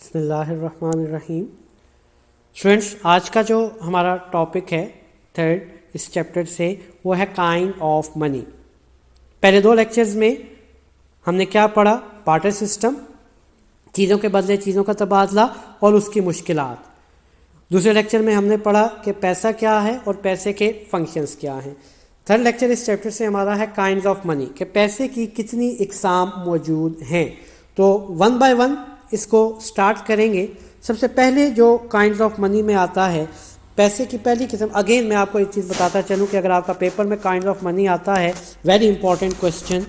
बिस्मिल्लाहिर्रहमानिर्रहीम। स्टूडेंट्स, आज का जो हमारा टॉपिक है थर्ड इस चैप्टर से वो है काइंड ऑफ मनी। पहले दो लेक्चर्स में हमने क्या पढ़ा? बार्टर सिस्टम, चीज़ों के बदले चीज़ों का तबादला और उसकी मुश्किलात। दूसरे लेक्चर में हमने पढ़ा कि पैसा क्या है और पैसे के फंक्शंस क्या हैं। थर्ड लेक्चर इस चैप्टर से हमारा है काइंड्स ऑफ मनी, कि पैसे की कितनी इकसाम मौजूद हैं। तो वन बाय वन इसको स्टार्ट करेंगे। सबसे पहले जो काइंड्स ऑफ मनी में आता है, पैसे की पहली किस्म। अगेन मैं आपको एक चीज़ बताता चलूँ कि अगर आपका पेपर में काइंड्स ऑफ मनी आता है, very important question,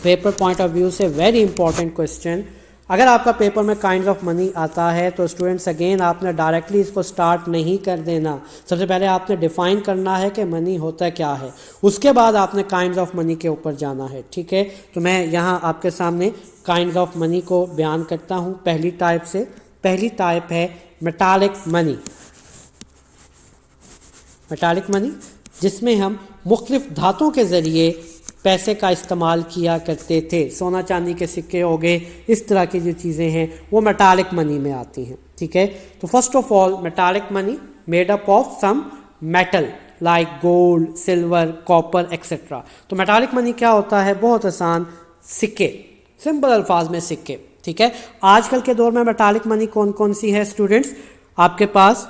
paper point of view से वेरी इंपॉर्टेंट क्वेश्चन। अगर आपका पेपर में काइंड्स ऑफ मनी आता है तो स्टूडेंट्स अगेन आपने डायरेक्टली इसको स्टार्ट नहीं कर देना। सबसे पहले आपने डिफाइन करना है कि मनी होता क्या है, उसके बाद आपने काइंड्स ऑफ मनी के ऊपर जाना है। ठीक है, तो मैं यहाँ आपके सामने काइंड्स ऑफ मनी को बयान करता हूँ पहली टाइप से। पहली टाइप है मेटालिक मनी। मेटालिक मनी जिसमें हम मुख्तलिफ धातुओं के ज़रिए पैसे का इस्तेमाल किया करते थे। सोना चांदी के सिक्के हो गए, इस तरह की जो चीज़ें हैं वो मेटालिक मनी में आती हैं। ठीक है, तो first of all metallic money made up of some metal like gold, silver, copper etcetera. तो मेटालिक मनी क्या होता है? बहुत आसान, सिक्के, सिंपल अल्फाज में सिक्के। ठीक है, आजकल के दौर में मेटालिक मनी कौन कौन सी है स्टूडेंट्स? आपके पास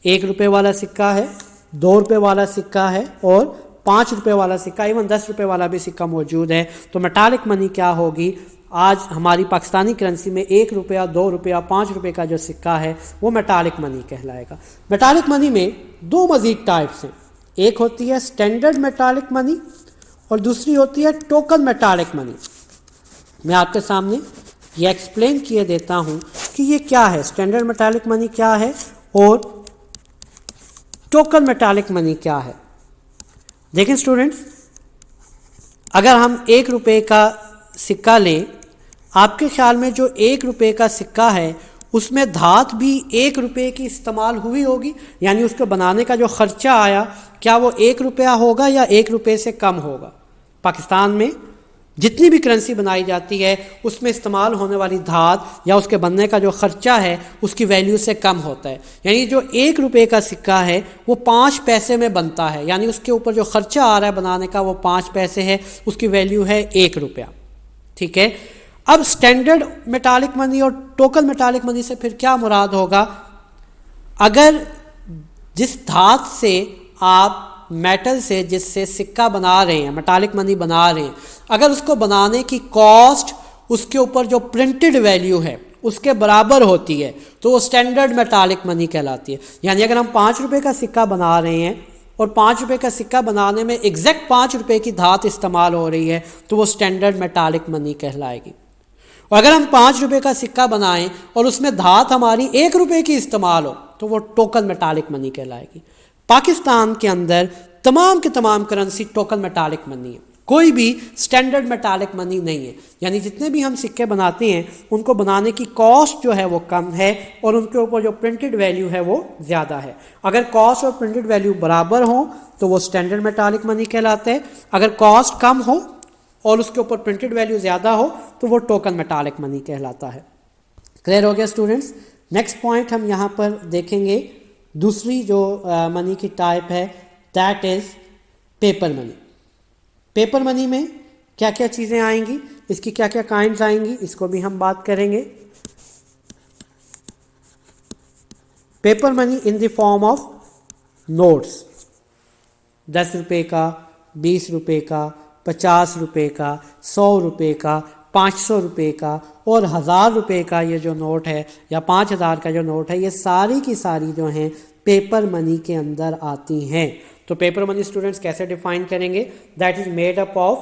1 रुपये वाला सिक्का है, 2 रुपये वाला सिक्का है और 5 रुपये वाला सिक्का, इवन 10 रुपये वाला भी सिक्का मौजूद है। तो मेटालिक मनी क्या होगी? आज हमारी पाकिस्तानी करेंसी में 1 रुपया, 2 रुपया, 5 रुपये का जो सिक्का है वो मेटालिक मनी कहलाएगा। मेटालिक मनी में दो मज़ीद टाइप्स हैं। एक होती है स्टैंडर्ड मेटालिक मनी और दूसरी होती है टोकन मेटालिक मनी। मैं आपके सामने ये एक्सप्लेन किए देता हूँ कि ये क्या है, स्टैंडर्ड मेटालिक मनी क्या है और टोकन मेटालिक मनी क्या है। देखें स्टूडेंट्स, अगर हम 1 रुपये का सिक्का लें, आपके ख्याल में जो 1 रुपये का सिक्का है उसमें धात भी 1 रुपये की इस्तेमाल हुई होगी? यानी उसको बनाने का जो ख़र्चा आया, क्या वो 1 रुपया होगा या 1 रुपये से कम होगा? पाकिस्तान में जितनी भी करेंसी बनाई जाती है उसमें इस्तेमाल होने वाली धात या उसके बनने का जो ख़र्चा है उसकी वैल्यू से कम होता है। यानी जो 1 रुपये का सिक्का है वो 5 पैसे में बनता है, यानी उसके ऊपर जो ख़र्चा आ रहा है बनाने का वो 5 पैसे है, उसकी वैल्यू है 1 रुपया। ठीक है, अब स्टैंडर्ड मेटालिक मनी और टोकन मेटालिक मनी से फिर क्या मुराद होगा? अगर जिस धात से आप मेटल से जिससे सिक्का बना रहे हैं, मेटालिक मनी बना रहे हैं, अगर उसको बनाने की कॉस्ट उसके ऊपर जो प्रिंटेड वैल्यू है उसके बराबर होती है तो वो स्टैंडर्ड मेटालिक मनी कहलाती है। यानी अगर हम 5 रुपये का सिक्का बना रहे हैं और 5 रुपये का सिक्का बनाने में एग्जैक्ट 5 रुपये की धात इस्तेमाल हो रही है तो वो स्टैंडर्ड मेटालिक मनी कहलाएगी। और अगर हम 5 रुपये का सिक्का बनाएं और उसमें धात हमारी 1 रुपये की इस्तेमाल हो तो वो टोकन मेटालिक मनी कहलाएगी। पाकिस्तान के अंदर तमाम के तमाम करेंसी टोकन मेटालिक मनी है, कोई भी स्टैंडर्ड मेटालिक मनी नहीं है। यानी जितने भी हम सिक्के बनाते हैं उनको बनाने की कॉस्ट जो है वो कम है और उनके ऊपर जो प्रिंटेड वैल्यू है वो ज़्यादा है। अगर कॉस्ट और प्रिंटेड वैल्यू बराबर हो तो वो स्टैंडर्ड मेटालिक मनी कहलाते हैं। अगर कॉस्ट कम हो और उसके ऊपर प्रिंटेड वैल्यू ज़्यादा हो तो वो टोकन मेटालिक मनी कहलाता है। क्लियर हो गया स्टूडेंट्स? नेक्स्ट पॉइंट हम यहाँ पर देखेंगे, दूसरी जो मनी की टाइप है that is paper money. Paper money में क्या क्या चीज़ें आएंगी, इसकी क्या क्या काइंड्स आएंगी, इसको भी हम बात करेंगे। Paper money in the form of notes, 10 रुपये का, 20 रुपये का, 50 रुपये का, 100 रुपये का, 500 रुपये का और 1000 रुपये का ये जो नोट है या 5000 का जो नोट है, ये सारी की सारी जो हैं पेपर मनी के अंदर आती हैं। तो पेपर मनी स्टूडेंट्स कैसे डिफाइन करेंगे? That is made up of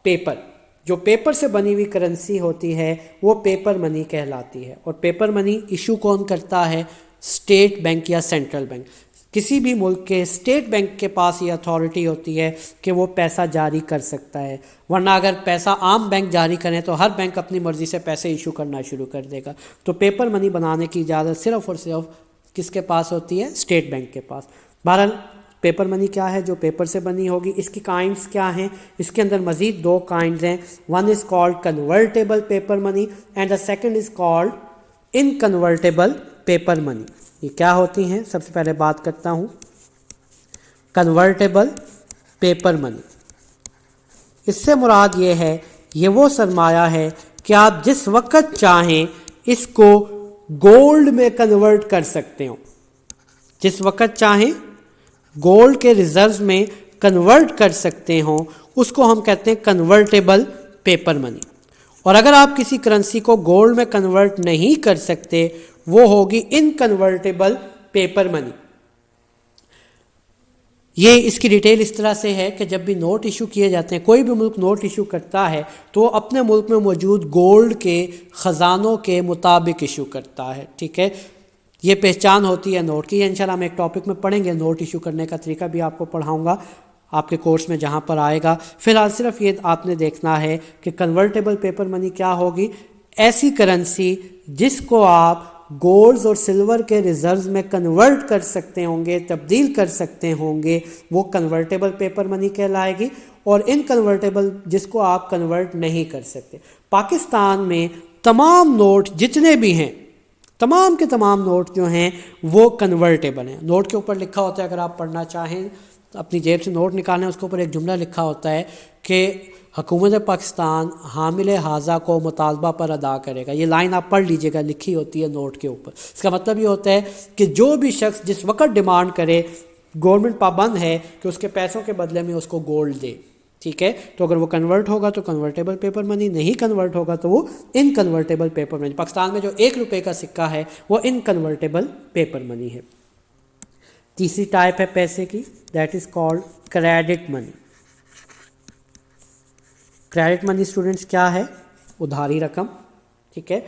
paper. जो पेपर से बनी हुई करेंसी होती है वो पेपर मनी कहलाती है। और पेपर मनी इशू कौन करता है? स्टेट बैंक या सेंट्रल बैंक। किसी भी मुल्क के स्टेट बैंक के पास ये अथॉरिटी होती है कि वो पैसा जारी कर सकता है, वरना अगर पैसा आम बैंक जारी करें तो हर बैंक अपनी मर्ज़ी से पैसे इशू करना शुरू कर देगा। तो पेपर मनी बनाने की इजाज़त सिर्फ़ और सिर्फ किसके पास होती है? स्टेट बैंक के पास। बहरहाल पेपर मनी क्या है, जो पेपर से बनी होगी। इसकी काइंड्स क्या हैं, इसके अंदर मज़ीद 2 काइंड्स हैं। One is called convertible paper money and the second is called inconvertible paper money. ये क्या होती हैं, सबसे पहले बात करता हूँ कन्वर्टेबल पेपर मनी। इससे मुराद ये है, ये वो सरमाया है कि आप जिस वक्त चाहें इसको गोल्ड में कन्वर्ट कर सकते हो। जिस वक्त चाहें गोल्ड के रिजर्व में कन्वर्ट कर सकते हो, उसको हम कहते हैं कन्वर्टेबल पेपर मनी। और अगर आप किसी करेंसी को गोल्ड में कन्वर्ट नहीं कर सकते, वो होगी इनकन्वर्टेबल पेपर मनी। ये इसकी डिटेल इस तरह से है कि जब भी नोट इशू किए जाते हैं, कोई भी मुल्क नोट इशू करता है तो वो अपने मुल्क में मौजूद गोल्ड के ख़जानों के मुताबिक इशू करता है। ठीक है, ये पहचान होती है नोट की। इंशाल्लाह हम एक टॉपिक में पढ़ेंगे, नोट इशू करने का तरीका भी आपको पढ़ाऊंगा आपके कोर्स में जहाँ पर आएगा। फ़िलहाल सिर्फ ये आपने देखना है कि कन्वर्टेबल पेपर मनी क्या होगी। ऐसी करेंसी जिसको आप गोल्ड और सिल्वर के रिजर्व में कन्वर्ट कर सकते होंगे, तब्दील कर सकते होंगे, वो कन्वर्टेबल पेपर मनी कहलाएगी। और इनकन्वर्टेबल जिसको आप कन्वर्ट नहीं कर सकते। पाकिस्तान में तमाम नोट जितने भी हैं, तमाम के तमाम नोट जो हैं वो कन्वर्टेबल हैं। नोट के ऊपर लिखा होता है, अगर आप पढ़ना चाहें तो अपनी जेब से नोट निकालें, उसके ऊपर एक जुमला लिखा होता है कि हुकूमत पाकिस्तान हामिल हाजा को मुतालबा पर अदा करेगा। ये लाइन आप पढ़ लीजिएगा, लिखी होती है नोट के ऊपर। इसका मतलब ये होता है कि जो भी शख्स जिस वक्त डिमांड करे, गवर्नमेंट पाबंद है कि उसके पैसों के बदले में उसको गोल्ड दे। ठीक है, तो अगर वो कन्वर्ट होगा तो कन्वर्टेबल पेपर मनी, नहीं कन्वर्ट होगा तो वो इनकन्वर्टेबल पेपर मनी। पाकिस्तान में जो 1 रुपये का सिक्का है वो इनकन्वर्टेबल पेपर मनी है। तीसरी टाइप है पैसे की, that is called credit money. Credit money students क्या है, उधारी रकम। ठीक है,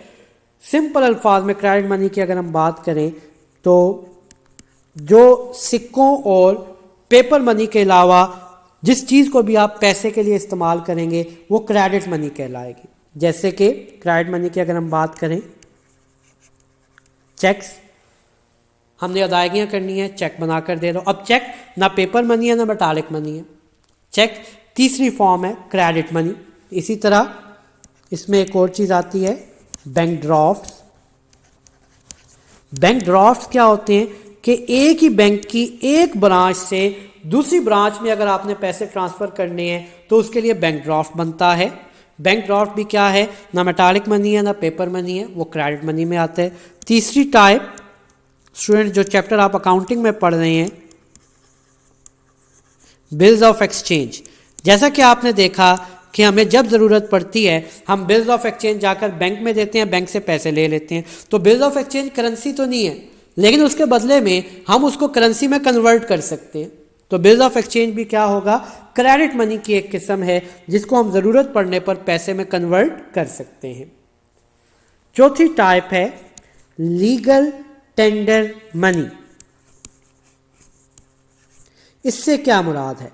सिंपल अल्फाज में क्रेडिट मनी की अगर हम बात करें तो जो सिक्कों और पेपर मनी के अलावा जिस चीज़ को भी आप पैसे के लिए इस्तेमाल करेंगे वो क्रेडिट मनी कहलाएगी। जैसे कि क्रेडिट मनी की अगर हम बात करें, चेक्स, हमने अदायगियाँ करनी है, चेक बना कर दे दो। अब चेक ना पेपर मनी है ना मेटालिक मनी है, चेक तीसरी फॉर्म है क्रेडिट मनी। इसी तरह इसमें एक और चीज़ आती है बैंक ड्राफ्ट। बैंक ड्राफ्ट क्या होते हैं कि एक ही बैंक की एक ब्रांच से दूसरी ब्रांच में अगर आपने पैसे ट्रांसफ़र करने हैं तो उसके लिए बैंक ड्राफ्ट बनता है। बैंक ड्राफ्ट भी क्या है, ना मेटालिक मनी है ना पेपर मनी है, वो क्रेडिट मनी में आता है। तीसरी टाइप स्टूडेंट, जो चैप्टर आप अकाउंटिंग में पढ़ रहे हैं, बिल्स ऑफ एक्सचेंज। जैसा कि आपने देखा कि हमें जब ज़रूरत पड़ती है हम बिल्स ऑफ एक्सचेंज जाकर बैंक में देते हैं, बैंक से पैसे ले लेते हैं। तो बिल्स ऑफ एक्सचेंज करेंसी तो नहीं है, लेकिन उसके बदले में हम उसको करेंसी में कन्वर्ट कर सकते हैं। तो बिल्स ऑफ एक्सचेंज भी क्या होगा, क्रेडिट मनी की एक किस्म है जिसको हम ज़रूरत पड़ने पर पैसे में कन्वर्ट कर सकते हैं। चौथी टाइप है लीगल टेंडर मनी। इससे क्या मुराद है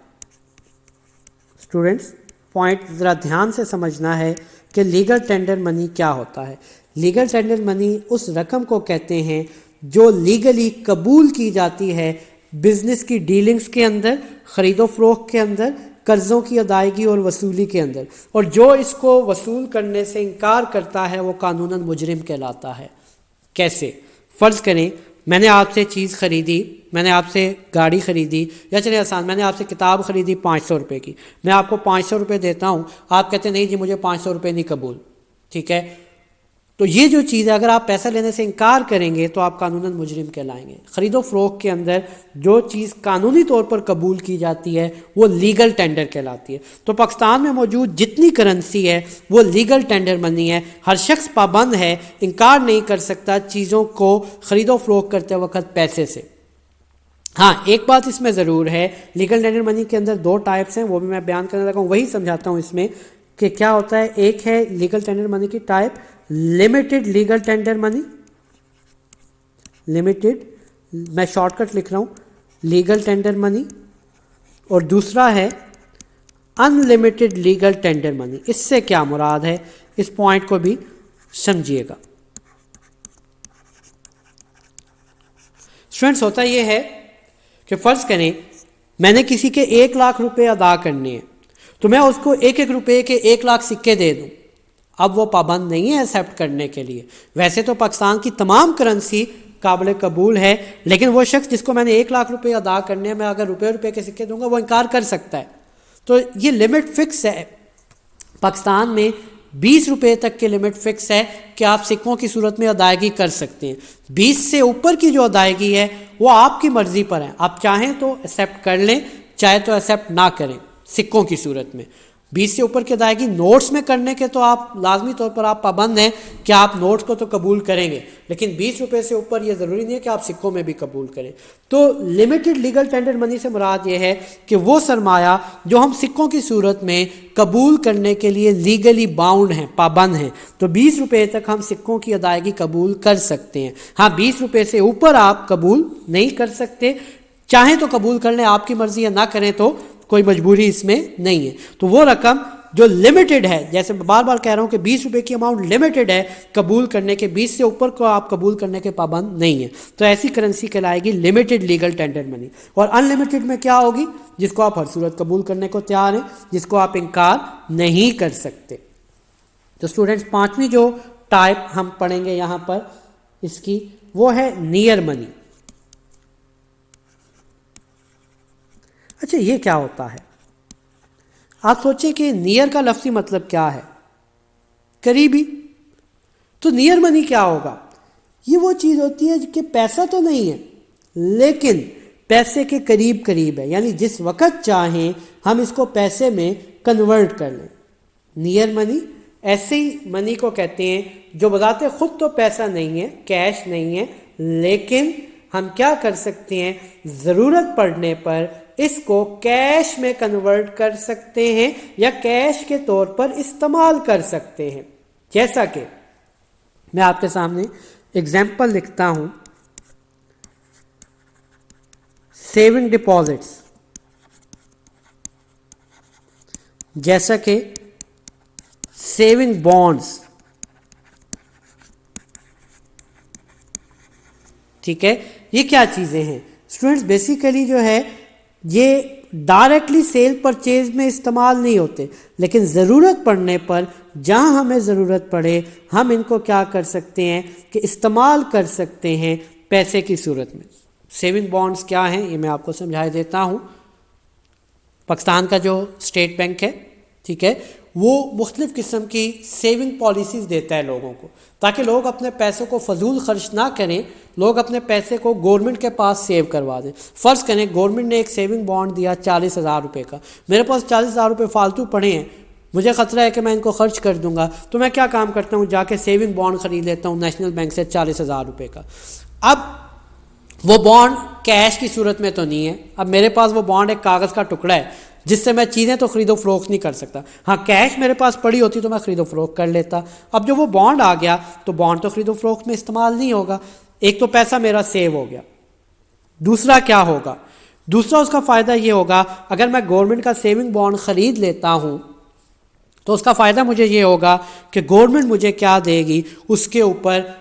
स्टूडेंट्स, पॉइंट ज़रा ध्यान से समझना है कि लीगल टेंडर मनी क्या होता है। लीगल टेंडर मनी उस रकम को कहते हैं जो लीगली कबूल की जाती है बिजनेस की डीलिंग्स के अंदर, ख़रीदो फ़रोख्त के अंदर, कर्ज़ों की अदायगी और वसूली के अंदर। और जो इसको वसूल करने से इनकार करता है वो कानूनन मुजरिम कहलाता है। कैसे, फ़र्ज़ करें मैंने आपसे चीज़ ख़रीदी, मैंने आपसे गाड़ी ख़रीदी, या चलिए आसान, मैंने आपसे किताब ख़रीदी 500 रुपये की, मैं आपको 500 रुपये देता हूँ, आप कहते हैं नहीं जी मुझे 500 रुपये नहीं कबूल। ठीक है, तो ये जो चीज़ है अगर आप पैसा लेने से इनकार करेंगे तो आप कानूनन मुजरिम कहलाएंगे। ख़रीदो फ़रोख्त के अंदर जो चीज़ कानूनी तौर पर कबूल की जाती है वो लीगल टेंडर कहलाती है। तो पाकिस्तान में मौजूद जितनी करेंसी है वो लीगल टेंडर मनी है। हर शख्स पाबंद है, इनकार नहीं कर सकता चीज़ों को ख़रीदो फ़रोख्त करते वक्त पैसे से। हाँ, एक बात इसमें ज़रूर है, लीगल टेंडर मनी के अंदर 2 टाइप्स हैं, वो भी मैं बयान करने लगा हूँ, वही समझाता हूँ इसमें कि क्या होता है। एक है लीगल टेंडर मनी की type limited legal tender money, limited, मैं शॉर्टकट लिख रहा हूँ, लीगल टेंडर मनी। और दूसरा है अनलिमिटेड लीगल टेंडर मनी। इससे क्या मुराद है, इस पॉइंट को भी समझिएगा स्टूडेंट्स। होता यह है कि फ़र्ज़ करें मैंने किसी के 1 लाख रुपए अदा करने हैं, तो मैं उसको 1-1 रुपए के 1 लाख सिक्के दे दूं, अब वो पाबंद नहीं है एक्सेप्ट करने के लिए। वैसे तो पाकिस्तान की तमाम करेंसी काबिल कबूल है, लेकिन वो शख्स जिसको मैंने 1 लाख रुपए अदा करने हैं, मैं अगर रुपए के सिक्के दूंगा वो इनकार कर सकता है। तो ये लिमिट फिक्स है पाकिस्तान में, 20 रुपये तक की लिमिट फिक्स है कि आप सिक्कों की सूरत में अदायगी कर सकते हैं। 20 से ऊपर की जो अदायगी है वो आपकी मर्ज़ी पर है, आप चाहें तो एक्सेप्ट कर लें, चाहे तो एक्सेप्ट ना करें सिक्कों की सूरत में। 20 से ऊपर की अदायगी नोट्स में करने के तो आप लाजमी तौर पर आप पाबंद हैं कि आप नोट्स को तो कबूल करेंगे, लेकिन 20 रुपये से ऊपर ये ज़रूरी नहीं है कि आप सिक्कों में भी कबूल करें। तो लिमिटेड लीगल टेंडर मनी से मुराद ये है कि वो सरमाया जो हम सिक्कों की सूरत में कबूल करने के लिए लीगली बाउंड हैं, पाबंद हैं, तो 20 रुपये तक हम सिक्कों की अदायगी कबूल कर सकते हैं। हाँ, 20 रुपये से ऊपर आप कबूल नहीं कर सकते, चाहें तो कबूल कर लें, आपकी मर्ज़ी है, ना करें तो कोई मजबूरी इसमें नहीं है। तो वो रकम जो लिमिटेड है, जैसे बार बार कह रहा हूँ कि 20 रुपये की अमाउंट लिमिटेड है कबूल करने के, 20 से ऊपर को आप कबूल करने के पाबंद नहीं है, तो ऐसी करेंसी कहलाएगी लिमिटेड लीगल टेंडर मनी। और अनलिमिटेड में क्या होगी? जिसको आप हर सूरत कबूल करने को तैयार हैं, जिसको आप इनकार नहीं कर सकते। तो स्टूडेंट्स, पांचवी जो टाइप हम पढ़ेंगे यहाँ पर इसकी, वो है नियर मनी। अच्छा, ये क्या होता है? आप सोचें कि नियर का लफ्ज़ी मतलब क्या है? करीबी। तो नियर मनी क्या होगा? ये वो चीज़ होती है कि पैसा तो नहीं है लेकिन पैसे के करीब करीब है, यानी जिस वक़्त चाहें हम इसको पैसे में कन्वर्ट कर लें। नियर मनी ऐसे ही मनी को कहते हैं जो बजाते खुद तो पैसा नहीं है, कैश नहीं है, लेकिन हम क्या कर सकते हैं, ज़रूरत पड़ने पर इसको कैश में कन्वर्ट कर सकते हैं या कैश के तौर पर इस्तेमाल कर सकते हैं। जैसा कि मैं आपके सामने एग्जाम्पल लिखता हूं, सेविंग डिपॉजिट्स, जैसा कि सेविंग बॉन्ड्स, ठीक है। ये क्या चीज़ें हैं स्टूडेंट्स? बेसिकली जो है ये डायरेक्टली सेल परचेज में इस्तेमाल नहीं होते, लेकिन ज़रूरत पड़ने पर, जहां हमें ज़रूरत पड़े, हम इनको क्या कर सकते हैं कि इस्तेमाल कर सकते हैं पैसे की सूरत में। सेविंग बॉन्ड्स क्या हैं ये मैं आपको समझा देता हूं। पाकिस्तान का जो स्टेट बैंक है, ठीक है, वो मुख्तलिफ़ किस्म की सेविंग पॉलिसीज़ देता है लोगों को, ताकि लोग अपने पैसों को फजूल खर्च ना करें, लोग अपने पैसे को गवर्नमेंट के पास सेव करवा दें। फ़र्ज़ करें गवर्नमेंट ने एक सेविंग बॉन्ड दिया 40,000 रुपये का, मेरे पास 40,000 रुपये फालतू पड़े हैं, मुझे ख़तरा है कि मैं इनको खर्च कर दूंगा, तो मैं क्या काम करता हूँ, जाके सेविंग बॉन्ड ख़रीद लेता हूँ नेशनल बैंक से 40,000 रुपये का। अब वो बॉन्ड कैश की सूरत में तो नहीं है, अब मेरे पास वो बॉन्ड एक कागज़ का टुकड़ा है जिससे मैं चीज़ें तो ख़रीदो फ़रोख्त नहीं कर सकता। हाँ, कैश मेरे पास पड़ी होती तो मैं ख़रीदो फ़रोख्त कर लेता। अब जो वो बॉन्ड आ गया तो बॉन्ड तो ख़रीदो फ़रोख्त में इस्तेमाल नहीं होगा। एक तो पैसा मेरा सेव हो गया, दूसरा क्या होगा, दूसरा उसका फ़ायदा ये होगा, अगर मैं गवर्नमेंट का सेविंग बॉन्ड ख़रीद लेता हूँ तो उसका फ़ायदा मुझे ये होगा कि गवर्नमेंट मुझे क्या देगी, उसके ऊपर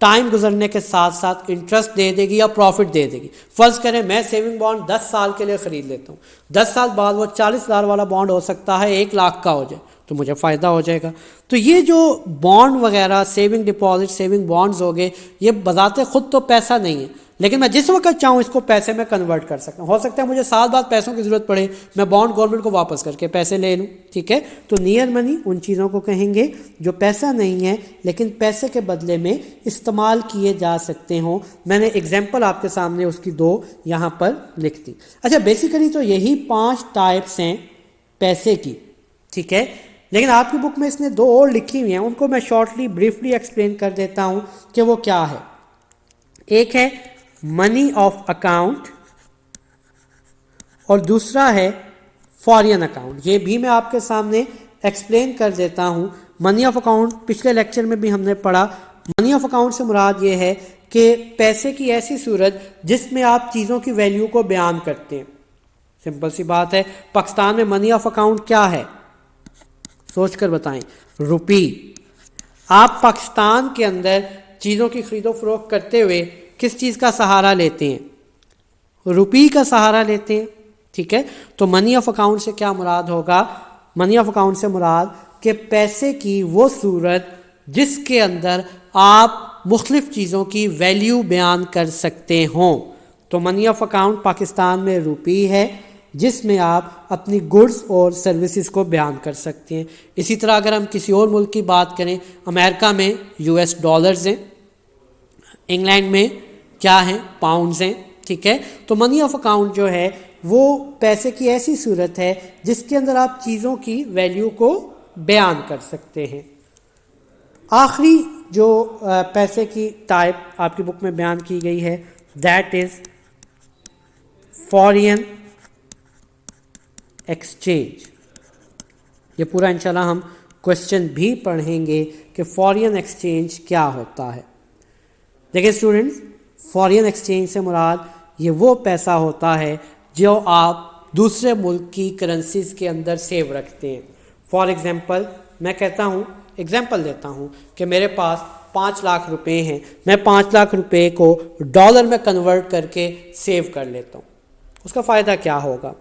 टाइम गुजरने के साथ साथ इंटरेस्ट दे देगी या प्रॉफिट दे देगी। फ़र्ज़ करें मैं सेविंग बॉन्ड 10 साल के लिए ख़रीद लेता हूँ, 10 साल बाद वो 40,000 वाला बॉन्ड हो सकता है 1 लाख का हो जाए, तो मुझे फ़ायदा हो जाएगा। तो ये जो बॉन्ड वगैरह, सेविंग डिपॉजिट, सेविंग बॉन्ड्स हो गए, ये बजाते खुद तो पैसा नहीं है, लेकिन मैं जिस वक्त चाहूँ इसको पैसे में कन्वर्ट कर सकता हूँ। हो सकता है मुझे साल बाद पैसों की ज़रूरत पड़े, मैं बॉन्ड गवर्नमेंट को वापस करके पैसे ले लूँ, ठीक है। तो नियर मनी उन चीज़ों को कहेंगे जो पैसा नहीं है लेकिन पैसे के बदले में इस्तेमाल किए जा सकते हों। मैंने एग्जाम्पल आपके सामने उसकी 2 यहाँ पर लिख दी। अच्छा, बेसिकली तो यही 5 टाइप्स हैं पैसे की, ठीक है, लेकिन आपकी बुक में इसने 2 और लिखी हुई हैं, उनको मैं शॉर्टली ब्रीफली एक्सप्लेन कर देता हूँ कि वो क्या है। एक है मनी ऑफ अकाउंट और दूसरा है फॉरेन अकाउंट। ये भी मैं आपके सामने एक्सप्लेन कर देता हूँ। मनी ऑफ अकाउंट पिछले लेक्चर में भी हमने पढ़ा। मनी ऑफ अकाउंट से मुराद ये है कि पैसे की ऐसी सूरत जिसमें आप चीज़ों की वैल्यू को बयान करते हैं। सिंपल सी बात है, पाकिस्तान में मनी ऑफ अकाउंट क्या है, सोच कर बताएं। रुपी। आप पाकिस्तान के अंदर चीज़ों की खरीदो फरोख्त करते हुए किस चीज़ का सहारा लेते हैं? रुपी का सहारा लेते हैं, ठीक है। तो मनी ऑफ अकाउंट से क्या मुराद होगा? मनी ऑफ अकाउंट से मुराद कि पैसे की वो सूरत जिसके अंदर आप मुख्तलिफ चीज़ों की वैल्यू बयान कर सकते हों। तो मनी ऑफ अकाउंट पाकिस्तान में रुपी है, जिसमें आप अपनी गुड्स और सर्विसेज को बयान कर सकते हैं। इसी तरह अगर हम किसी और मुल्क की बात करें, अमेरिका में यूएस डॉलर्स हैं, इंग्लैंड में क्या हैं? पाउंड्स हैं, ठीक है। तो मनी ऑफ अकाउंट जो है वो पैसे की ऐसी सूरत है जिसके अंदर आप चीज़ों की वैल्यू को बयान कर सकते हैं। आखिरी जो पैसे की टाइप आपकी बुक में बयान की गई है, दैट इज़ फॉरेन एक्सचेंज। ये पूरा इंशाल्लाह हम क्वेश्चन भी पढ़ेंगे कि फॉरेन एक्सचेंज क्या होता है। देखिए स्टूडेंट्स, फॉरेन एक्सचेंज से मुराद ये वो पैसा होता है जो आप दूसरे मुल्क की करेंसीज के अंदर सेव रखते हैं। फॉर एग्जांपल मैं कहता हूँ, एग्जांपल देता हूँ कि मेरे पास 5 लाख रुपए हैं, मैं 5 लाख रुपए को डॉलर में कन्वर्ट करके सेव कर लेता हूँ। उसका फ़ायदा क्या होगा?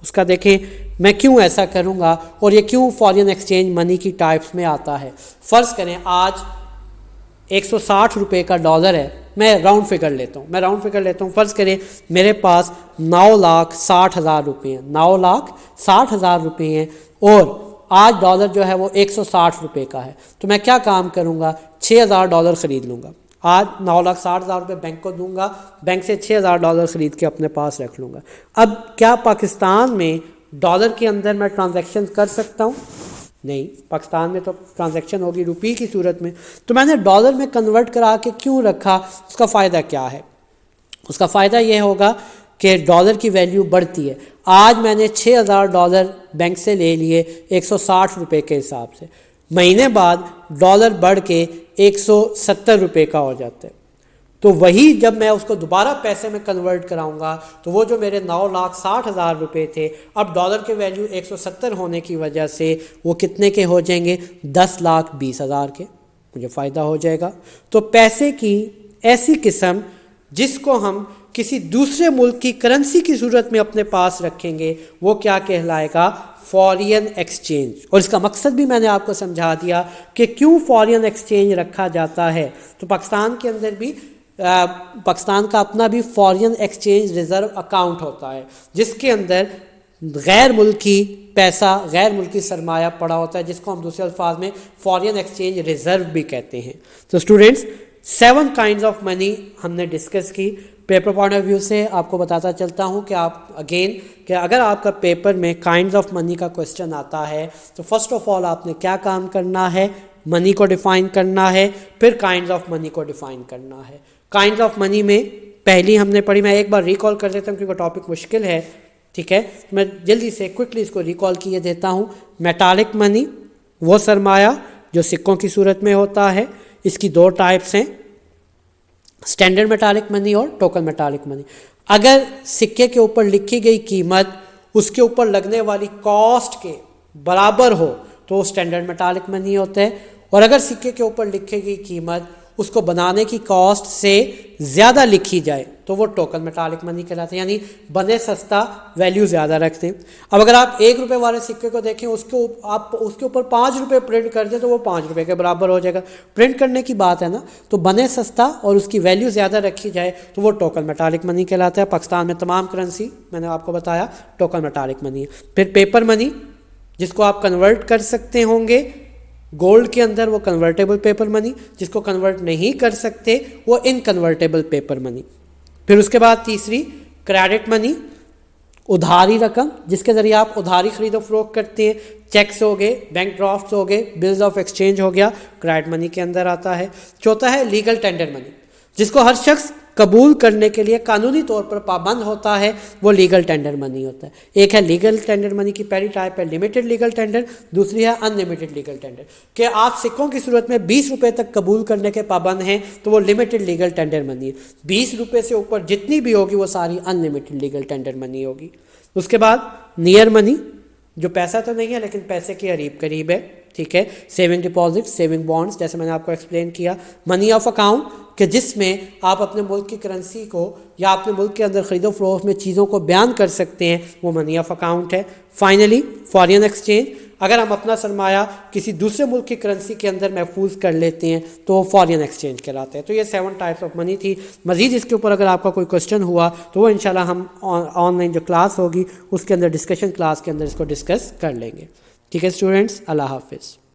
उसका देखें मैं क्यों ऐसा करूँगा और ये क्यों फॉरेन एक्सचेंज मनी की टाइप्स में आता है। फ़र्ज़ करें आज 160 रुपये का डॉलर है, मैं राउंड फिगर लेता हूँ, फ़र्ज़ करें मेरे पास 9,60,000 रुपये हैं, 9,60,000 रुपये हैं और आज डॉलर जो है वो 160 रुपये का है। तो मैं क्या काम करूँगा? 6,000 डॉलर ख़रीद लूँगा। आज 9,60,000 रुपये बैंक को दूंगा, बैंक से 6,000 डॉलर ख़रीद के अपने पास रख लूँगा। अब क्या पाकिस्तान में डॉलर के अंदर मैं ट्रांजैक्शन कर सकता हूँ? नहीं, पाकिस्तान में तो ट्रांजैक्शन होगी रुपये की सूरत में। तो मैंने डॉलर में कन्वर्ट करा के क्यों रखा? उसका फ़ायदा क्या है? उसका फ़ायदा ये होगा कि डॉलर की वैल्यू बढ़ती है। आज मैंने 6,000 डॉलर बैंक से ले लिए 160 रुपये के हिसाब से, महीने बाद डॉलर बढ़ के 170 रुपये का हो जाता है। तो वही जब मैं उसको दोबारा पैसे में कन्वर्ट कराऊंगा तो वो जो मेरे 9,60,000 रुपये थे, अब डॉलर के वैल्यू 170 होने की वजह से वो कितने के हो जाएंगे? 10,20,000 के। मुझे फ़ायदा हो जाएगा। तो पैसे की ऐसी किस्म जिसको हम किसी दूसरे मुल्क की करेंसी की सूरत में अपने पास रखेंगे वो क्या कहलाएगा? Foreign exchange. और इसका मकसद भी मैंने आपको समझा दिया कि क्यों फॉरेन एक्सचेंज रखा जाता है। तो पाकिस्तान के अंदर भी पाकिस्तान का अपना भी फॉरेन एक्सचेंज रिज़र्व अकाउंट होता है, जिसके अंदर गैर मुल्की पैसा, गैर मुल्की सरमाया पड़ा होता है, जिसको हम दूसरे अल्फाज में फॉरेन एक्सचेंज रिज़र्व भी कहते हैं। तो स्टूडेंट्स 7 काइंड्स ऑफ मनी हमने डिस्कस की। पेपर पॉइंट ऑफ व्यू से आपको बताता चलता हूँ कि आप अगेन कि अगर आपका पेपर में काइंड्स ऑफ मनी का क्वेश्चन आता है तो फर्स्ट ऑफ ऑल आपने क्या काम करना है? मनी को डिफ़ाइन करना है, फिर काइंड्स ऑफ मनी को डिफ़ाइन करना है। काइंड्स ऑफ मनी में पहली हमने पढ़ी, मैं एक बार रिकॉल कर देता हूँ क्योंकि टॉपिक मुश्किल है, ठीक है। मैं जल्दी से क्विकली इसको रिकॉल किए देता हूँ। मेटालिक मनी, वो सरमाया जो सिक्कों की सूरत में होता है, इसकी 2 टाइप्स हैं, स्टैंडर्ड मेटालिक मनी और टोकन मेटालिक मनी। अगर सिक्के के ऊपर लिखी गई कीमत उसके ऊपर लगने वाली कॉस्ट के बराबर हो तो स्टैंडर्ड मेटालिक मनी होता है, और अगर सिक्के के ऊपर लिखी गई कीमत उसको बनाने की कॉस्ट से ज़्यादा लिखी जाए तो वो टोकन मेटालिक मनी कहलाते हैं, यानी बने सस्ता वैल्यू ज़्यादा रखते हैं। अब अगर आप 1 रुपये वाले सिक्के को देखें, उसके ऊपर 5 रुपये प्रिंट कर दें तो वो 5 रुपये के बराबर हो जाएगा। प्रिंट करने की बात है ना, तो बने सस्ता और उसकी वैल्यू ज़्यादा रखी जाए तो वो टोकन मेटालिक मनी कहलाता है। पाकिस्तान में तमाम करेंसी मैंने आपको बताया टोकन मेटालिक मनी है। फिर पेपर मनी, जिसको आप कन्वर्ट कर सकते होंगे गोल्ड के अंदर, वो कन्वर्टेबल पेपर मनी। जिसको कन्वर्ट नहीं कर सकते वो इनकन्वर्टेबल पेपर मनी। फिर उसके बाद तीसरी क्रेडिट मनी, उधारी रकम जिसके ज़रिए आप उधारी खरीदो फरोख्त करते हैं। चेक्स हो गए, बैंक ड्राफ्ट्स हो गए, बिल्स ऑफ एक्सचेंज हो गया, क्रेडिट मनी के अंदर आता है। चौथा है लीगल टेंडर मनी, जिसको हर शख्स कबूल करने के लिए कानूनी तौर पर पाबंद होता है, वो लीगल टेंडर मनी होता है। एक है लीगल टेंडर मनी की पहली टाइप है लिमिटेड लीगल टेंडर, दूसरी है अनलिमिटेड लीगल टेंडर, कि आप सिक्कों की सूरत में 20 रुपये तक कबूल करने के पाबंद हैं तो वो लिमिटेड लीगल टेंडर मनी है। 20 रुपये से ऊपर जितनी भी होगी वो सारी अनलिमिटेड लीगल टेंडर मनी होगी। उसके बाद नियर मनी, जो पैसा तो नहीं है लेकिन पैसे के करीब करीब है, ठीक है। सेविंग डिपॉजिट, सेविंग बॉन्ड्स, जैसे मैंने आपको एक्सप्लेन किया। मनी ऑफ अकाउंट कि जिसमें आप अपने मुल्क की करेंसी को या अपने मुल्क के अंदर ख़रीदो फरोख्त में चीज़ों को बयान कर सकते हैं, वो मनी ऑफ अकाउंट है। फाइनली फॉरेन एक्सचेंज, अगर हम अपना सरमाया किसी दूसरे मुल्क की करेंसी के अंदर महफूज कर लेते हैं तो वो फॉरेन एक्सचेंज कहलाते हैं। तो ये 7 टाइप्स ऑफ मनी थी। मज़ीद इसके ऊपर अगर आपका कोई क्वेश्चन हुआ तो वो इंशाल्लाह हम ऑनलाइन जो क्लास होगी उसके अंदर डिस्कशन क्लास के अंदर इसको डिस्कस कर लेंगे। ठीक है स्टूडेंट्स, अल्लाह हाफिज़।